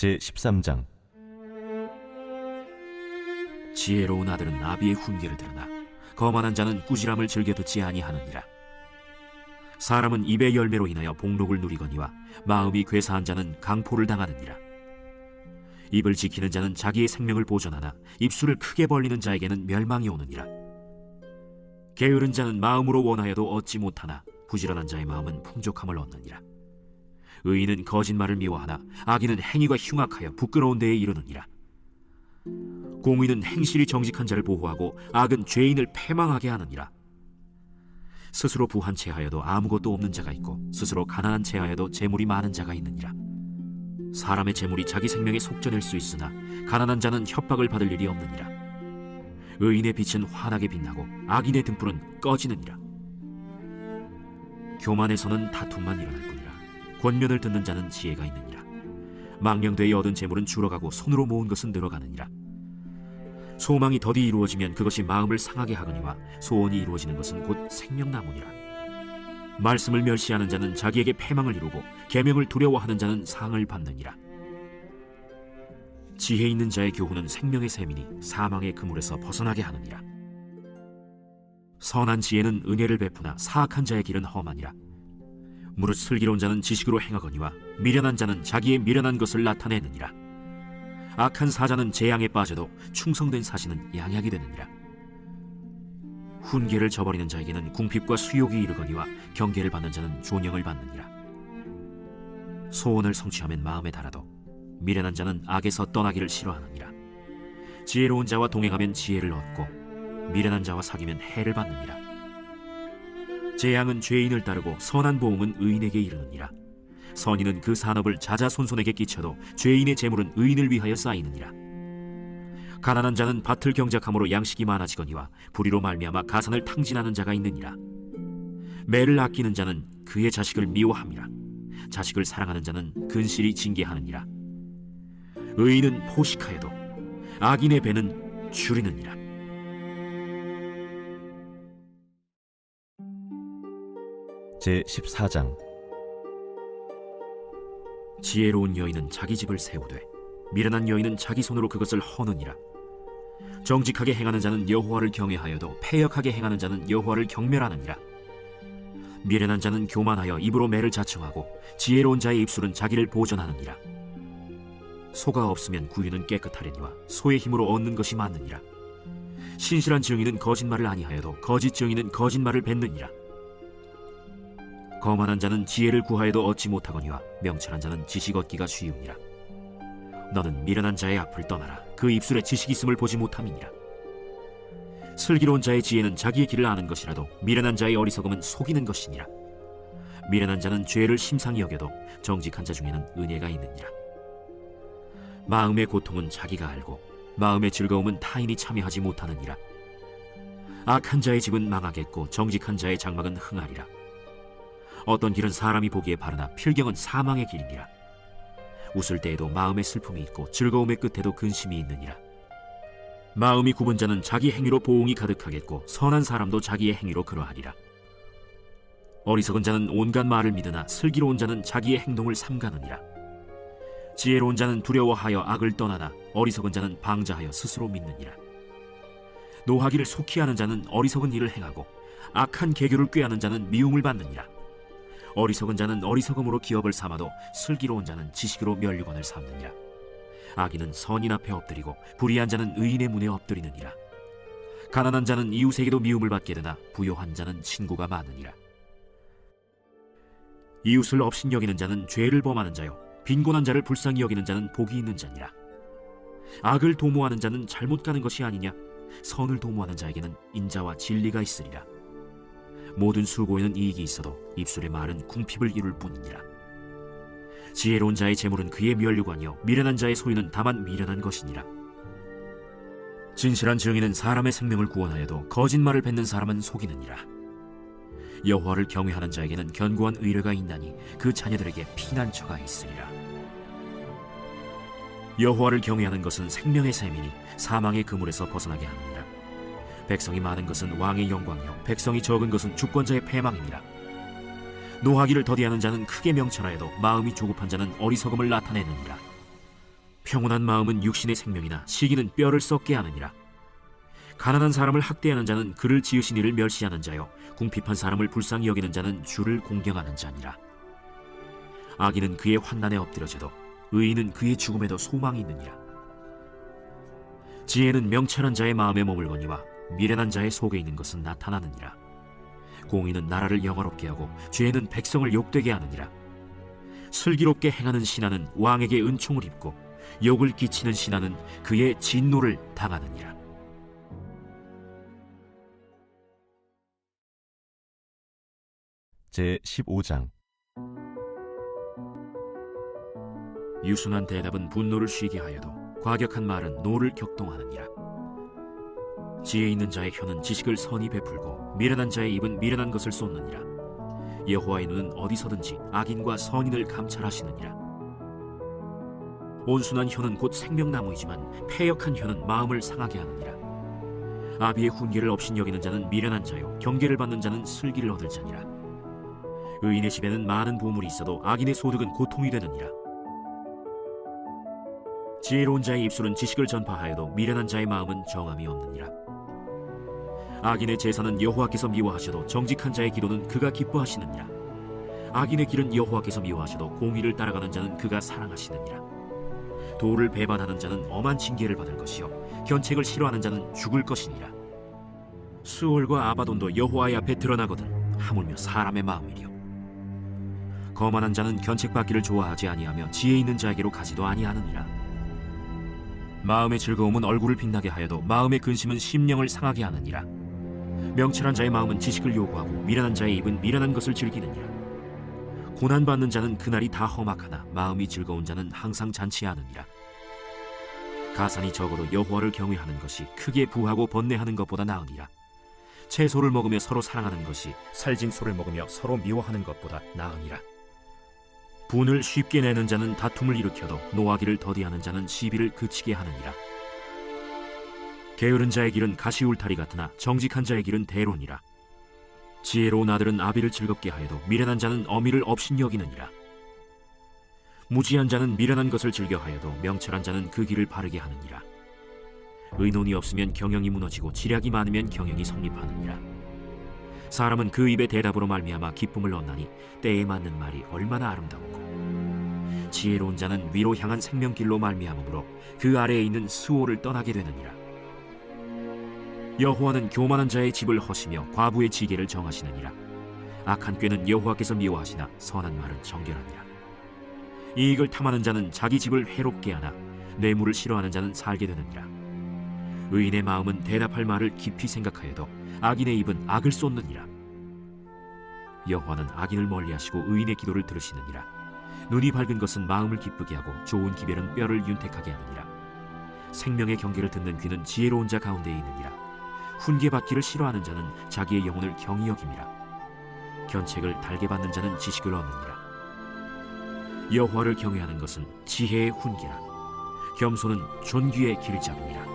제13장. 지혜로운 아들은 아비의 훈계를 들으나 거만한 자는 꾸지람을 즐겨 듣지 아니하느니라. 사람은 입의 열매로 인하여 복록을 누리거니와 마음이 괴사한 자는 강포를 당하느니라. 입을 지키는 자는 자기의 생명을 보존하나 입술을 크게 벌리는 자에게는 멸망이 오느니라. 게으른 자는 마음으로 원하여도 얻지 못하나 부지런한 자의 마음은 풍족함을 얻느니라. 의인은 거짓말을 미워하나 악인은 행위가 흉악하여 부끄러운 데에 이르느니라. 공의는 행실이 정직한 자를 보호하고 악은 죄인을 패망하게 하느니라. 스스로 부한 채하여도 아무것도 없는 자가 있고 스스로 가난한 채하여도 재물이 많은 자가 있느니라. 사람의 재물이 자기 생명에 속전일 수 있으나 가난한 자는 협박을 받을 일이 없느니라. 의인의 빛은 환하게 빛나고 악인의 등불은 꺼지느니라. 교만에서는 다툼만 일어날 뿐이라. 권면을 듣는 자는 지혜가 있느니라. 망령되이 얻은 재물은 줄어가고 손으로 모은 것은 늘어가느니라. 소망이 더디 이루어지면 그것이 마음을 상하게 하거니와 소원이 이루어지는 것은 곧 생명나무니라. 말씀을 멸시하는 자는 자기에게 패망을 이루고 계명을 두려워하는 자는 상을 받느니라. 지혜 있는 자의 교훈은 생명의 샘이니 사망의 그물에서 벗어나게 하느니라. 선한 지혜는 은혜를 베푸나 사악한 자의 길은 험하니라. 무릇 슬기로운 자는 지식으로 행하거니와 미련한 자는 자기의 미련한 것을 나타내느니라. 악한 사자는 재앙에 빠져도 충성된 사신은 양약이 되느니라. 훈계를 저버리는 자에게는 궁핍과 수욕이 이르거니와 경계를 받는 자는 존영을 받느니라. 소원을 성취하면 마음에 달아도 미련한 자는 악에서 떠나기를 싫어하느니라. 지혜로운 자와 동행하면 지혜를 얻고 미련한 자와 사귀면 해를 받느니라. 재앙은 죄인을 따르고 선한 보응은 의인에게 이르느니라. 선인은 그 산업을 자자손손에게 끼쳐도 죄인의 재물은 의인을 위하여 쌓이느니라. 가난한 자는 밭을 경작함으로 양식이 많아지거니와 불의로 말미암아 가산을 탕진하는 자가 있느니라. 매를 아끼는 자는 그의 자식을 미워함이라. 자식을 사랑하는 자는 근실이 징계하느니라. 의인은 포식하여도 악인의 배는 줄이느니라. 제14장. 지혜로운 여인은 자기 집을 세우되 미련한 여인은 자기 손으로 그것을 허느니라. 정직하게 행하는 자는 여호와를 경외하여도 패역하게 행하는 자는 여호와를 경멸하느니라. 미련한 자는 교만하여 입으로 매를 자청하고 지혜로운 자의 입술은 자기를 보전하느니라. 소가 없으면 구유는 깨끗하려니와 소의 힘으로 얻는 것이 많느니라. 신실한 증인은 거짓말을 아니하여도 거짓 증인은 거짓말을 뱉느니라. 거만한 자는 지혜를 구하여도 얻지 못하거니와 명철한 자는 지식 얻기가 쉬우니라. 너는 미련한 자의 앞을 떠나라. 그 입술에 지식이 있음을 보지 못함이니라. 슬기로운 자의 지혜는 자기의 길을 아는 것이라도 미련한 자의 어리석음은 속이는 것이니라. 미련한 자는 죄를 심상히 여겨도 정직한 자 중에는 은혜가 있느니라. 마음의 고통은 자기가 알고 마음의 즐거움은 타인이 참여하지 못하느니라. 악한 자의 집은 망하겠고 정직한 자의 장막은 흥하리라. 어떤 길은 사람이 보기에 바르나 필경은 사망의 길이니라. 웃을 때에도 마음의 슬픔이 있고 즐거움의 끝에도 근심이 있느니라. 마음이 굽은 자는 자기 행위로 보응이 가득하겠고 선한 사람도 자기의 행위로 그러하리라. 어리석은 자는 온갖 말을 믿으나 슬기로운 자는 자기의 행동을 삼가느니라. 지혜로운 자는 두려워하여 악을 떠나나 어리석은 자는 방자하여 스스로 믿느니라. 노하기를 속히 하는 자는 어리석은 일을 행하고 악한 계교를 꾀하는 자는 미움을 받느니라. 어리석은 자는 어리석음으로 기업을 삼아도 슬기로운 자는 지식으로 면류관을 삼느니라. 악인은 선인 앞에 엎드리고 불의한 자는 의인의 문에 엎드리느니라. 가난한 자는 이웃에게도 미움을 받게 되나 부요한 자는 친구가 많으니라. 이웃을 업신여기는 자는 죄를 범하는 자요 빈곤한 자를 불쌍히 여기는 자는 복이 있는 자니라. 악을 도모하는 자는 잘못 가는 것이 아니냐. 선을 도모하는 자에게는 인자와 진리가 있으리라. 모든 수고에는 이익이 있어도 입술의 말은 궁핍을 이룰 뿐이니라. 지혜로운 자의 재물은 그의 면류관이요 미련한 자의 소유는 다만 미련한 것이니라. 진실한 증인은 사람의 생명을 구원하여도 거짓말을 뱉는 사람은 속이느니라. 여호와를 경외하는 자에게는 견고한 의뢰가 있나니 그 자녀들에게 피난처가 있으리라. 여호와를 경외하는 것은 생명의 샘이니 사망의 그물에서 벗어나게 하느니라. 백성이 많은 것은 왕의 영광이요 백성이 적은 것은 주권자의 패망이니라. 노하기를 더디하는 자는 크게 명철하여도 마음이 조급한 자는 어리석음을 나타내느니라. 평온한 마음은 육신의 생명이나 시기는 뼈를 썩게 하느니라. 가난한 사람을 학대하는 자는 그를 지으신 이를 멸시하는 자요, 궁핍한 사람을 불쌍히 여기는 자는 주를 공경하는 자니라. 악인은 그의 환난에 엎드려져도 의인은 그의 죽음에도 소망이 있느니라. 지혜는 명철한 자의 마음에 머물거니와 미련한 자의 속에 있는 것은 나타나느니라. 공의는 나라를 영화롭게 하고 죄는 백성을 욕되게 하느니라. 슬기롭게 행하는 신하는 왕에게 은총을 입고 욕을 끼치는 신하는 그의 진노를 당하느니라. 제15장. 유순한 대답은 분노를 쉬게 하여도 과격한 말은 노를 격동하느니라. 지혜 있는 자의 혀는 지식을 선히 베풀고 미련한 자의 입은 미련한 것을 쏟느니라. 여호와의 눈은 어디서든지 악인과 선인을 감찰하시느니라. 온순한 혀는 곧 생명나무이지만 패역한 혀는 마음을 상하게 하느니라. 아비의 훈계를 업신여기는 자는 미련한 자요, 경계를 받는 자는 슬기를 얻을 자니라. 의인의 집에는 많은 보물이 있어도 악인의 소득은 고통이 되느니라. 지혜로운 자의 입술은 지식을 전파하여도 미련한 자의 마음은 정함이 없느니라. 악인의 제사는 여호와께서 미워하셔도 정직한 자의 기도는 그가 기뻐하시느니라. 악인의 길은 여호와께서 미워하셔도 공의를 따라가는 자는 그가 사랑하시느니라. 도를 배반하는 자는 엄한 징계를 받을 것이요 견책을 싫어하는 자는 죽을 것이니라. 수올과 아바돈도 여호와의 앞에 드러나거든 하물며 사람의 마음이리요. 거만한 자는 견책받기를 좋아하지 아니하며 지혜 있는 자에게로 가지도 아니하느니라. 마음의 즐거움은 얼굴을 빛나게 하여도 마음의 근심은 심령을 상하게 하느니라. 명철한 자의 마음은 지식을 요구하고 미련한 자의 입은 미련한 것을 즐기느니라. 고난받는 자는 그날이 다 험악하나 마음이 즐거운 자는 항상 잔치하느니라. 가산이 적어도 여호와를 경외하는 것이 크게 부하고 번뇌하는 것보다 나으니라. 채소를 먹으며 서로 사랑하는 것이 살짐소를 먹으며 서로 미워하는 것보다 나으니라. 분을 쉽게 내는 자는 다툼을 일으켜도 노하기를 더디하는 자는 시비를 그치게 하느니라. 게으른 자의 길은 가시울타리 같으나 정직한 자의 길은 대론이라. 지혜로운 아들은 아비를 즐겁게 하여도 미련한 자는 어미를 업신여기느니라. 무지한 자는 미련한 것을 즐겨하여도 명철한 자는 그 길을 바르게 하느니라. 의논이 없으면 경영이 무너지고 지략이 많으면 경영이 성립하느니라. 사람은 그 입의 대답으로 말미암아 기쁨을 얻나니 때에 맞는 말이 얼마나 아름답고, 지혜로운 자는 위로 향한 생명길로 말미암으므로 그 아래에 있는 수호를 떠나게 되느니라. 여호와는 교만한 자의 집을 허시며 과부의 지계를 정하시느니라. 악한 꾀는 여호와께서 미워하시나 선한 말은 정결하니라. 이익을 탐하는 자는 자기 집을 해롭게 하나 뇌물을 싫어하는 자는 살게 되느니라. 의인의 마음은 대답할 말을 깊이 생각하여도 악인의 입은 악을 쏟느니라. 여호와는 악인을 멀리하시고 의인의 기도를 들으시느니라. 눈이 밝은 것은 마음을 기쁘게 하고 좋은 기별은 뼈를 윤택하게 하느니라. 생명의 경계를 듣는 귀는 지혜로운 자 가운데에 있느니라. 훈계받기를 싫어하는 자는 자기의 영혼을 경히 여김이라. 견책을 달게 받는 자는 지식을 얻느니라. 여호와를 경외하는 것은 지혜의 훈계라. 겸손은 존귀의 길잡이니라.